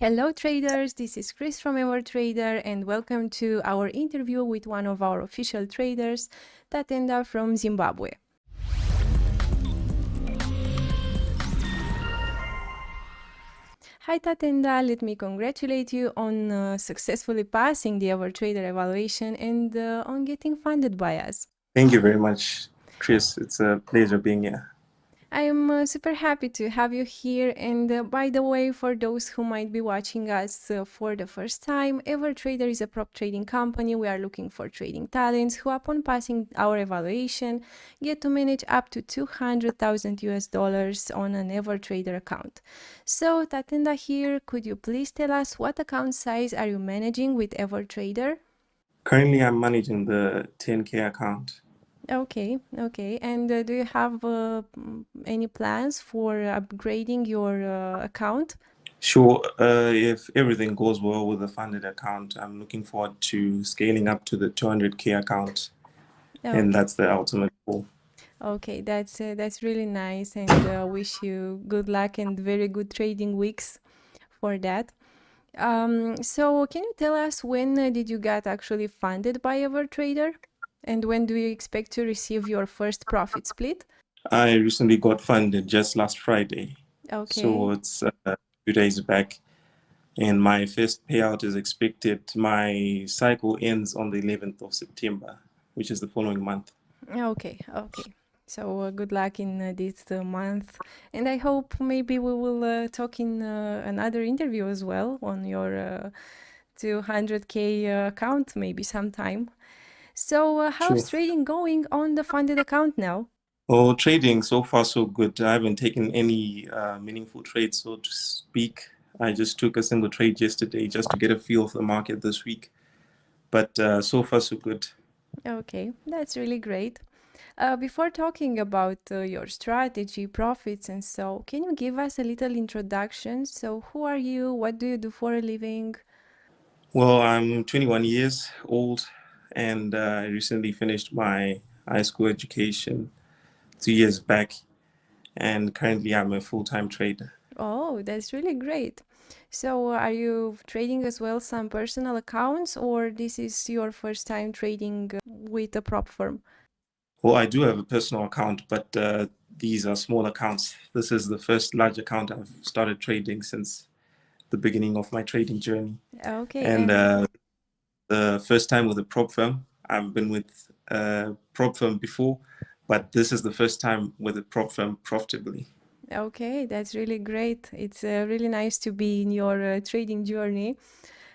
Hello traders, this is Chris from EverTrader and welcome to our interview with one of our official traders, Tatenda from Zimbabwe. Hi Tatenda, let me congratulate you on successfully passing the EverTrader evaluation and on getting funded by us. Thank you very much, Chris. It's a pleasure being here. I am super happy to have you here. And by the way, for those who might be watching us for the first time, EverTrader is a prop trading company. We are looking for trading talents who, upon passing our evaluation, get to manage up to 200,000 US dollars on an EverTrader account. So, Tatenda here, could you please tell us what account size are you managing with EverTrader? Currently, I'm managing the 10K account. Okay. And do you have any plans for upgrading your account? Sure, if everything goes well with the funded account, I'm looking forward to scaling up to the 200K account, and Okay. that's the ultimate goal. Okay, that's really nice, and wish you good luck and very good trading weeks for that. So can you tell us when did you get actually funded by EverTrader, and when do you expect to receive your first profit split? I recently got funded just last Friday, so Okay. it's 2 days back, and my first payout is expected. My cycle ends on the 11th of September, which is the following month. Okay. So good luck in this month, and I hope maybe we will talk in another interview as well on your 200K account maybe sometime. So how's Sure. trading going on the funded account now? Well, trading so far so good. I haven't taken any meaningful trades, so to speak. I just took a single trade yesterday just to get a feel of the market this week. But so far so good. Okay, that's really great. Before talking about your strategy, profits, and so, can you give us a little introduction? So, who are you? What do you do for a living? Well, I'm 21 years old, and I recently finished my high school education 2 years back, and currently I'm a full-time trader. Oh, that's really great. So, are you trading as well some personal accounts, or this is your first time trading with a prop firm? Well, I do have a personal account, but these are small accounts. This is the first large account I've started trading since the beginning of my trading journey. Okay, And and the first time with a prop firm. I've been with a prop firm before, but this is the first time with a prop firm profitably. okay, that's really great. It's really nice to be in your trading journey.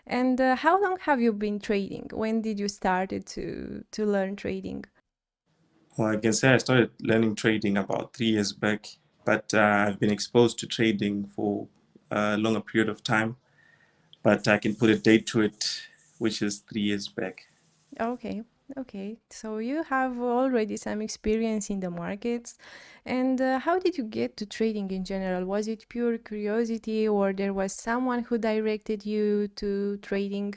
And how long have you been trading? When did you started to learn trading? Well, I can say I started learning trading about 3 years back, but I've been exposed to trading for a longer period of time. But I can put a date to it, which is 3 years back. Okay, okay. So you have already some experience in the markets. And how did you get to trading in general? Was it pure curiosity, or there was someone who directed you to trading?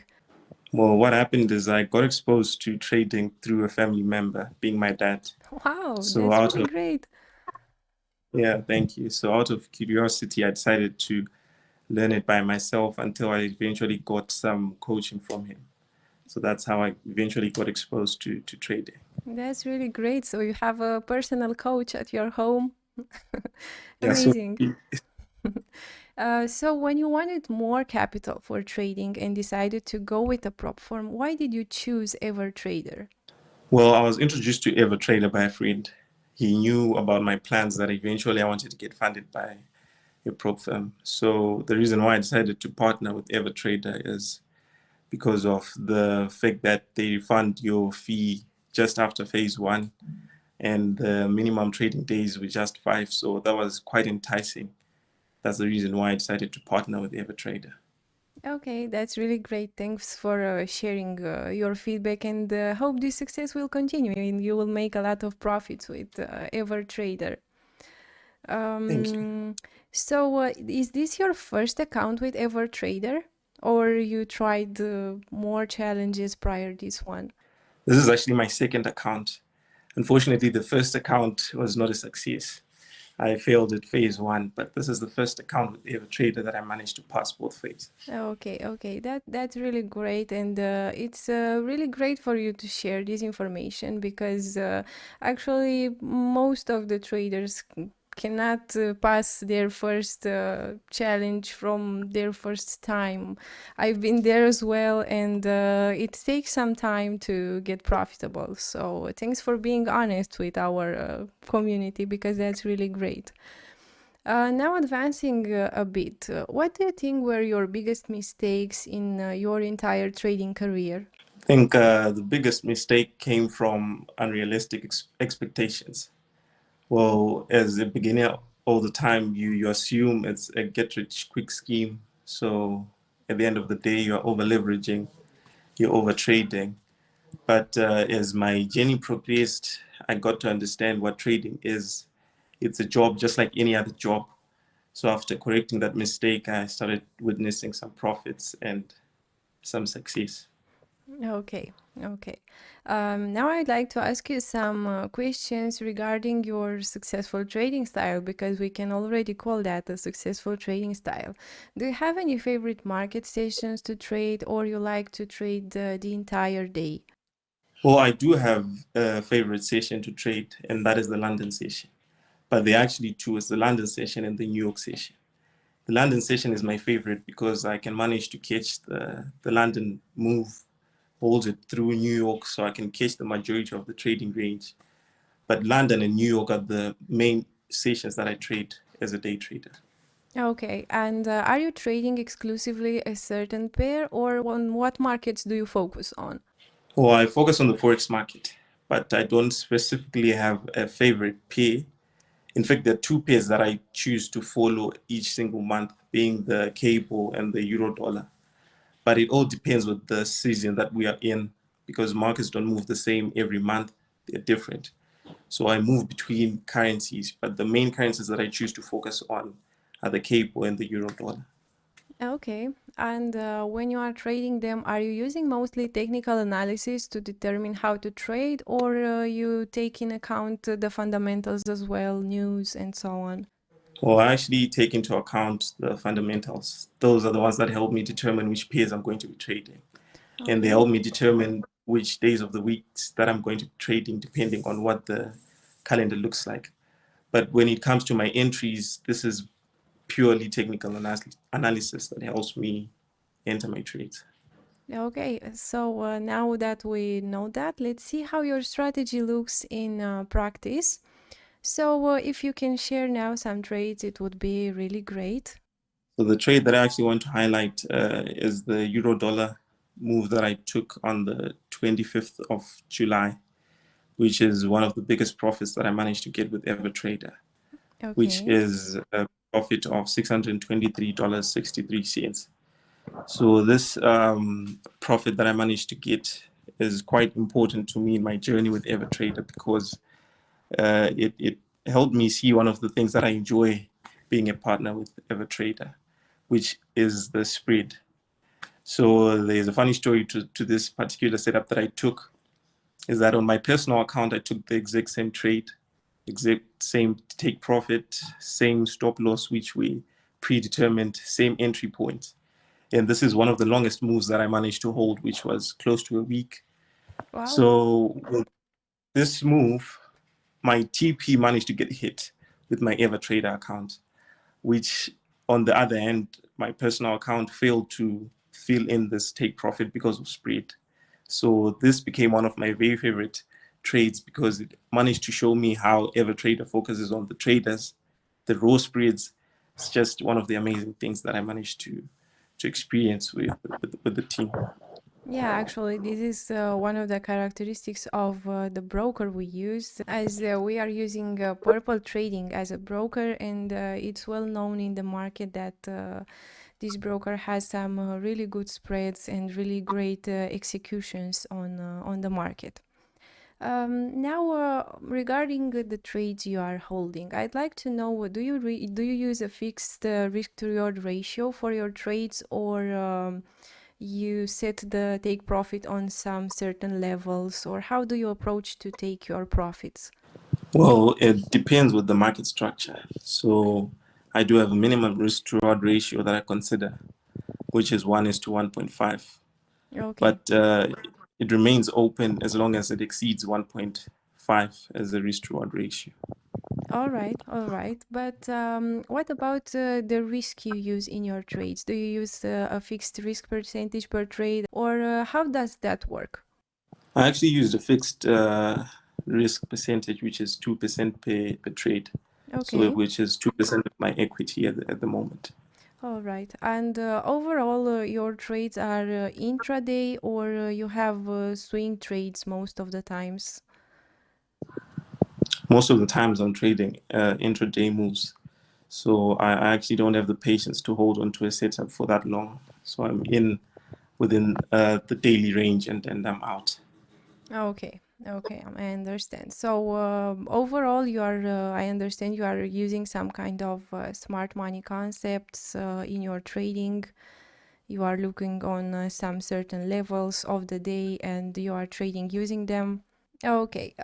Well, what happened is I got exposed to trading through a family member, being my dad. Wow, So that's out really of great. yeah, thank you. So out of curiosity, I decided to learn it by myself until I eventually got some coaching from him. So that's how I eventually got exposed to trading. That's really great. So you have a personal coach at your home. Yeah, so Amazing. So when you wanted more capital for trading and decided to go with a prop firm, why did you choose EverTrader? well, I was introduced to EverTrader by a friend. He knew about my plans that eventually I wanted to get funded by a prop firm. So the reason why I decided to partner with EverTrader is because of the fact that they refund your fee just after phase one, and the minimum trading days were just 5. So that was quite enticing. That's the reason why I decided to partner with EverTrader. Okay, that's really great. Thanks for sharing your feedback and hope this success will continue and you will make a lot of profits with EverTrader. Thank you. Um, so is this your first account with EverTrader or you tried more challenges prior this one? This is actually my second account. Unfortunately, the first account was not a success. I failed at phase one, but this is the first account with EverTrader that I managed to pass both phases. Okay, okay, that's really great, and it's really great for you to share this information because actually most of the traders cannot pass their first challenge from their first time. I've been there as well, and it takes some time to get profitable. So thanks for being honest with our community because that's really great. Now advancing a bit, what do you think were your biggest mistakes in your entire trading career? I think the biggest mistake came from unrealistic expectations. Well, as a beginner, all the time you assume it's a get rich quick scheme. So at the end of the day, you're over leveraging, you're over trading. But as my journey progressed, I got to understand what trading is. It's a job just like any other job. So after correcting that mistake, I started witnessing some profits and some success. Okay, okay. Now I'd like to ask you some questions regarding your successful trading style because we can already call that a successful trading style. Do you have any favorite market sessions to trade or you like to trade the entire day? Well, I do have a favorite session to trade, and that is the London session. But there are actually two. It's the London session and the New York session. The London session is my favorite because I can manage to catch the London move, hold it through New York, so I can catch the majority of the trading range. But London and New York are the main sessions that I trade as a day trader. Okay, and are you trading exclusively a certain pair or on what markets do you focus on? Well, I focus on the Forex market, but I don't specifically have a favorite pair. In fact, there are two pairs that I choose to follow each single month, being the cable and the euro dollar. But it all depends with the season that we are in because markets don't move the same every month, they're different. So I move between currencies, but the main currencies that I choose to focus on are the cable and the euro dollar. Okay, and when you are trading them, are you using mostly technical analysis to determine how to trade, or you take in account the fundamentals as well, news, and so on? Well, I actually take into account the fundamentals. Those are the ones that help me determine which pairs I'm going to be trading. And they Okay. help me determine which days of the weeks that I'm going to be trading depending on what the calendar looks like. But when it comes to my entries, this is purely technical analysis that helps me enter my trades. Okay, so now that we know that, let's see how your strategy looks in practice. So, if you can share now some trades, it would be really great. So the trade that I actually want to highlight is the euro dollar move that I took on the 25th of July, which is one of the biggest profits that I managed to get with EverTrader, which Okay. is a profit of $623.63. So this profit that I managed to get is quite important to me in my journey with EverTrader because it helped me see one of the things that I enjoy being a partner with EverTrader, which is the spread. So there's a funny story to this particular setup that I took is that on my personal account, I took the exact same trade, exact same take profit, same stop loss, which we predetermined, same entry point. And this is one of the longest moves that I managed to hold, which was close to a week. Wow. So with this move, my TP managed to get hit with my EverTrader account, which on the other end, my personal account failed to fill in this take profit because of spread. So this became one of my very favorite trades because it managed to show me how EverTrader focuses on the traders, the raw spreads. It's just one of the amazing things that I managed to experience with the team. Yeah, actually, this is one of the characteristics of the broker we use, as we are using Purple Trading as a broker, and it's well known in the market that this broker has some really good spreads and really great executions on the market. Now, regarding the trades you are holding, I'd like to know, do you use a fixed risk to reward ratio for your trades, or you set the take profit on some certain levels, or how do you approach to take your profits? Well, it depends with the market structure. So I do have a minimum risk to reward ratio that I consider, which is 1 is to 1.5. Okay. But it remains open as long as it exceeds 1.5 as a risk to reward ratio. All right, all right. But what about the risk you use in your trades? Do you use a fixed risk percentage per trade, or how does that work? I actually used a fixed risk percentage, which is 2% per trade. So Okay. which is 2% of my equity at the moment. All right. And overall, your trades are intraday, or you have swing trades most of the times? Most of the times I'm trading intraday moves. So I actually don't have the patience to hold on to a setup for that long. So I'm in within the daily range and I'm out. Okay, okay, I understand. So overall, you are, I understand you are using some kind of smart money concepts in your trading. You are looking on some certain levels of the day and you are trading using them. Okay.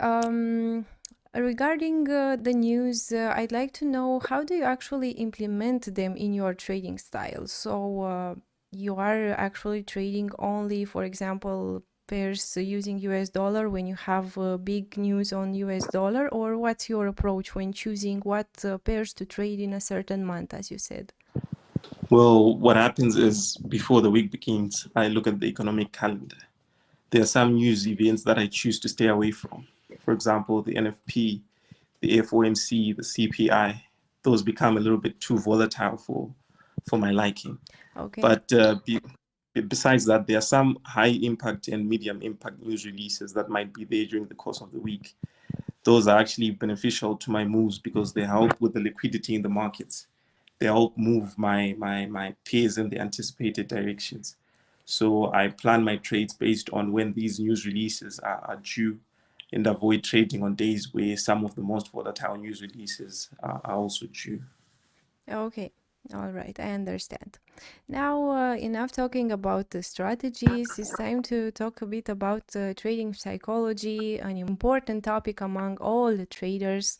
Regarding the news, I'd like to know how do you actually implement them in your trading style? So you are actually trading only, for example, pairs using US dollar when you have big news on US dollar, or what's your approach when choosing what pairs to trade in a certain month, as you said? Well, what happens is before the week begins, I look at the economic calendar. There are some news events that I choose to stay away from. For example, the NFP, the FOMC, the CPI. Those become a little bit too volatile for my liking. Okay. But besides that, there are some high impact and medium impact news releases that might be there during the course of the week. Those are actually beneficial to my moves because they help with the liquidity in the markets. They help move my pairs in the anticipated directions. So I plan my trades based on when these news releases are due and avoid trading on days where some of the most volatile news releases are also due. Okay, all right, I understand. Now, enough talking about the strategies. It's time to talk a bit about trading psychology, an important topic among all the traders.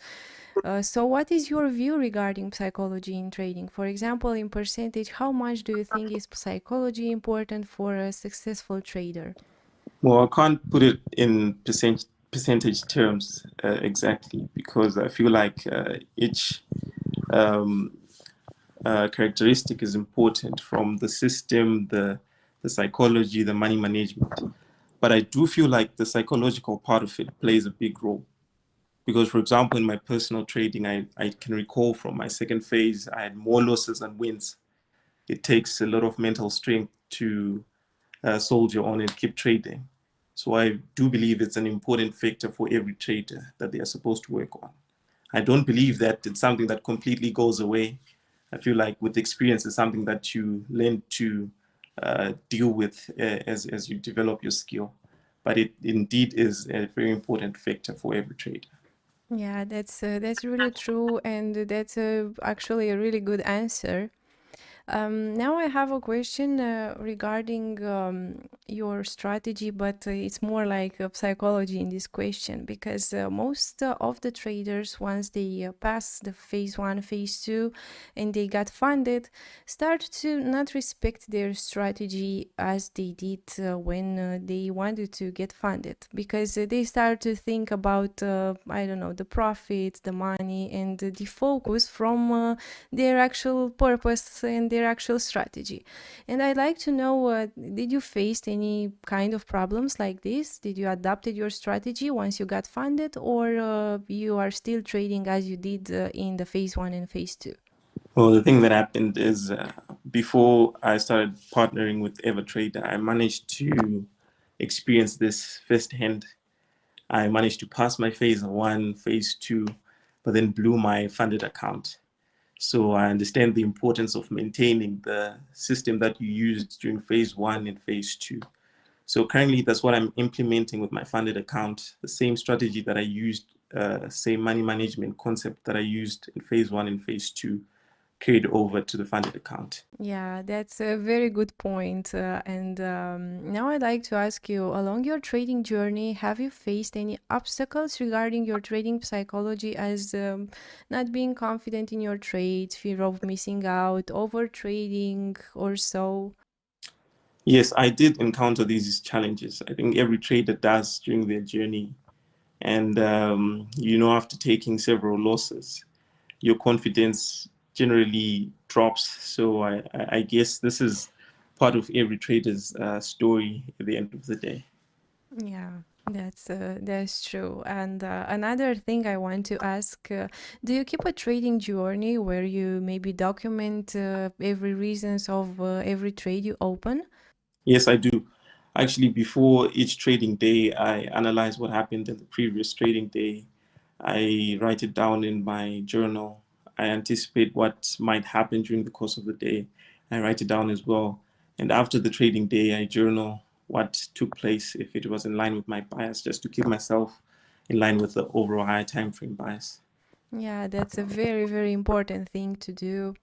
So, what is your view regarding psychology in trading? For example, in percentage, how much do you think is psychology important for a successful trader? Well, I can't put it in percentage terms exactly because I feel like each um, characteristic is important from the system, the psychology, the money management. But I do feel like the psychological part of it plays a big role. Because, for example, in my personal trading, I can recall from my second phase, I had more losses than wins. It takes a lot of mental strength to soldier on and keep trading. So I do believe it's an important factor for every trader that they are supposed to work on. I don't believe that it's something that completely goes away. I feel like with experience, it's something that you learn to deal with as you develop your skill. But it indeed is a very important factor for every trader. Yeah, that's really true, and that's actually a really good answer. Now I have a question regarding your strategy, but it's more like psychology in this question because most of the traders, once they pass the phase one, phase two, and they got funded, start to not respect their strategy as they did when they wanted to get funded because they start to think about, I don't know, the profits, the money, and the focus from their actual purpose and their actual strategy. And I'd like to know, did you face any kind of problems like this? Did you adapted your strategy once you got funded, or you are still trading as you did in the phase one and phase two? Well, the thing that happened is before I started partnering with EverTrader, I managed to experience this firsthand. I managed to pass my phase one, phase two, but then blew my funded account. So I understand the importance of maintaining the system that you used during phase one and phase two. So currently, that's what I'm implementing with my funded account. The same strategy that I used, same money management concept that I used in phase one and phase two. carried over to the funded account. Yeah, that's a very good point. And now I'd like to ask you, along your trading journey, have you faced any obstacles regarding your trading psychology as not being confident in your trades, fear of missing out, over trading, or so? Yes, I did encounter these challenges. I think every trader does during their journey. And, after taking several losses, your confidence generally drops. So I guess this is part of every trader's story at the end of the day. Yeah, that's true. And another thing I want to ask, do you keep a trading journey where you maybe document every reasons of every trade you open? Yes, I do. Actually, before each trading day, I analyze what happened in the previous trading day. I write it down in my journal. I anticipate what might happen during the course of the day. I write it down as well. And after the trading day, I journal what took place, if it was in line with my bias, just to keep myself in line with the overall higher time frame bias. Yeah, that's a very, very important thing to do.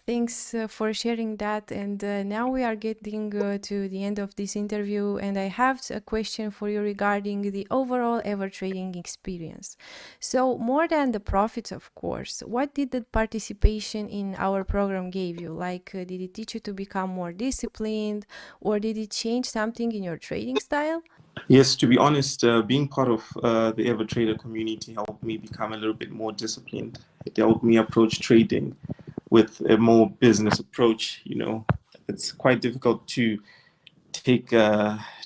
Thanks for sharing that. And now we are getting to the end of this interview, and I have a question for you regarding the overall ever trading experience. So, more than the profits, of course, what did the participation in our program give you? Like, did it teach you to become more disciplined, or did it change something in your trading style? Yes, to be honest, being part of the EverTrader community helped me become a little bit more disciplined. It helped me approach trading with a more business approach. It's quite difficult to take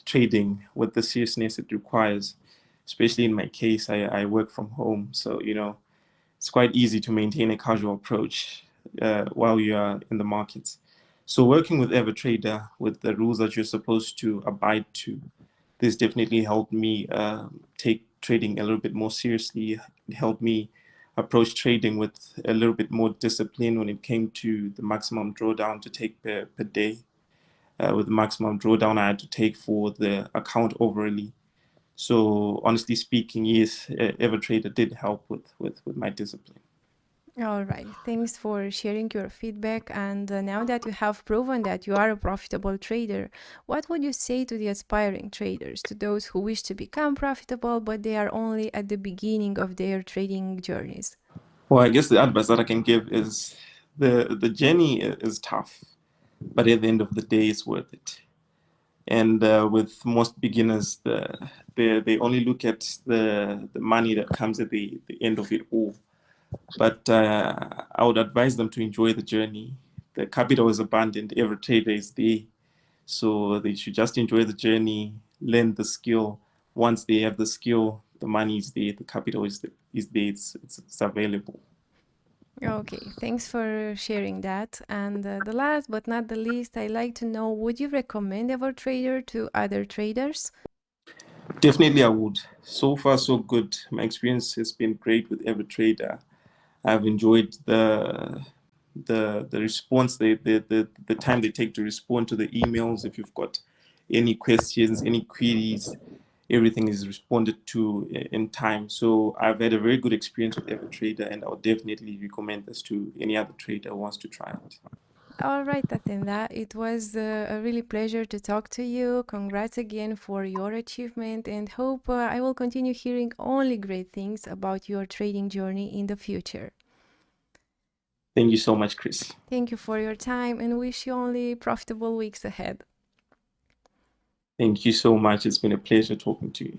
trading with the seriousness it requires, especially in my case. I work from home, so it's quite easy to maintain a casual approach while you are in the markets. So working with EverTrader with the rules that you're supposed to abide to, this definitely helped me take trading a little bit more seriously. It helped me approach trading with a little bit more discipline when it came to the maximum drawdown to take per day. With the maximum drawdown I had to take for the account overally. So honestly speaking, yes, EverTrader did help with my discipline. All right. Thanks for sharing your feedback. And now that you have proven that you are a profitable trader, what would you say to the aspiring traders, to those who wish to become profitable, but they are only at the beginning of their trading journeys? Well, I guess the advice that I can give is the journey is tough, but at the end of the day, it's worth it. And with most beginners, they only look at the money that comes at the end of it all. But I would advise them to enjoy the journey. The capital is abundant. Every trader is there, so they should just enjoy the journey, learn the skill. Once they have the skill, the money is there, the capital is there. It's available. Okay, thanks for sharing that. And the last but not the least, I'd like to know, would you recommend EverTrader to other traders? Definitely, I would. So far, so good. My experience has been great with EverTrader. I've enjoyed the response, the time they take to respond to the emails. If you've got any questions, any queries, everything is responded to in time. So I've had a very good experience with EverTrader, and I would definitely recommend this to any other trader who wants to try it. All right, Tatenda, it was a really pleasure to talk to you. Congrats again for your achievement, and hope I will continue hearing only great things about your trading journey in the future. Thank you so much, Chris. Thank you for your time and wish you only profitable weeks ahead. Thank you so much. It's been a pleasure talking to you.